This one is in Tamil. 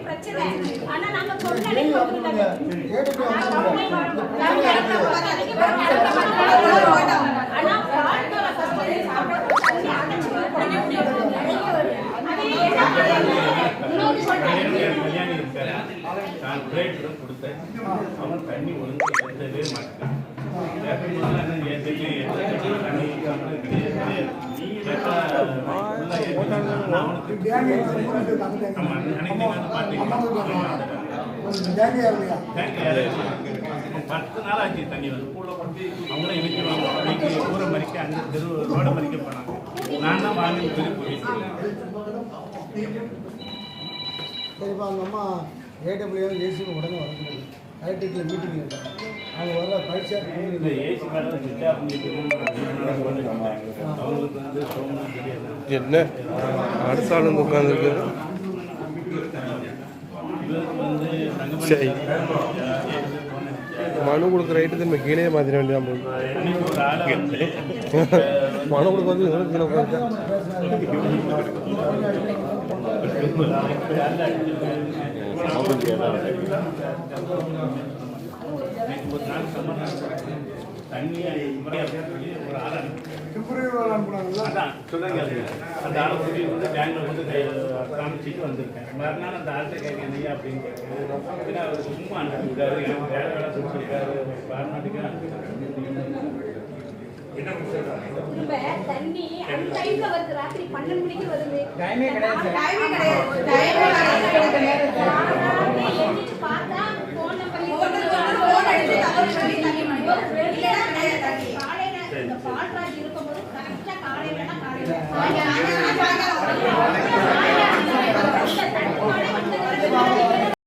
பிரச்சனை ஆனா நாங்க சொன்னதே அவன் தண்ணி ஒழுங்கு எடுத்தவே மாட்டேன் பத்து நாள் ஆச்சு தண்ணி வந்து அவங்களும் இணைக்கு ஊரை மறிக்க அங்கே தெரு ரோட மறிக்க போனாங்க. நான் தான் வாங்கி போயிட்டு சரிப்பா அந்த அம்மா ஏடபிள்யூ ஏசி உடனே வரக்கூடாது. ஐடிக்கில் மீட்டிங் இருக்காங்க. அவங்க வர பயிற்சியாக இந்த ஏசி கார்டு அவங்களுக்கு வந்து என்ன அரசாங்கம் உட்காந்துருக்கு. சரி மனு கொடுக்குற ஐட்டு திரும்ப கீழே மாற்றிட வேண்டியதான் மனு கொடுக்க வந்து கீழே உட்காந்து அந்த ஆளை கூட்டிட்டு வந்து பேங்க்ல வந்து காமிச்சிட்டு வந்திருக்கேன். மறுநாள் அந்த ஆள்கிட்ட கேட்கணும் அப்படின்னு கேட்குறேன். அவர் சும்மா அனுப்பிவிட்டாரு. எனக்கு வேலை வேலை சொல்லியிருக்காரு. பார்நாட்டுக்கு தண்ணி அந்த டைம்ல வருது. ராத்திரி 12 மணிக்கு வருது. டைமே கிடையாது. பார்த்தா போன் நம்பர் அடிச்சு காலையில இந்த பால்ராஜ் இருக்கும்போது கரெக்டா காலையில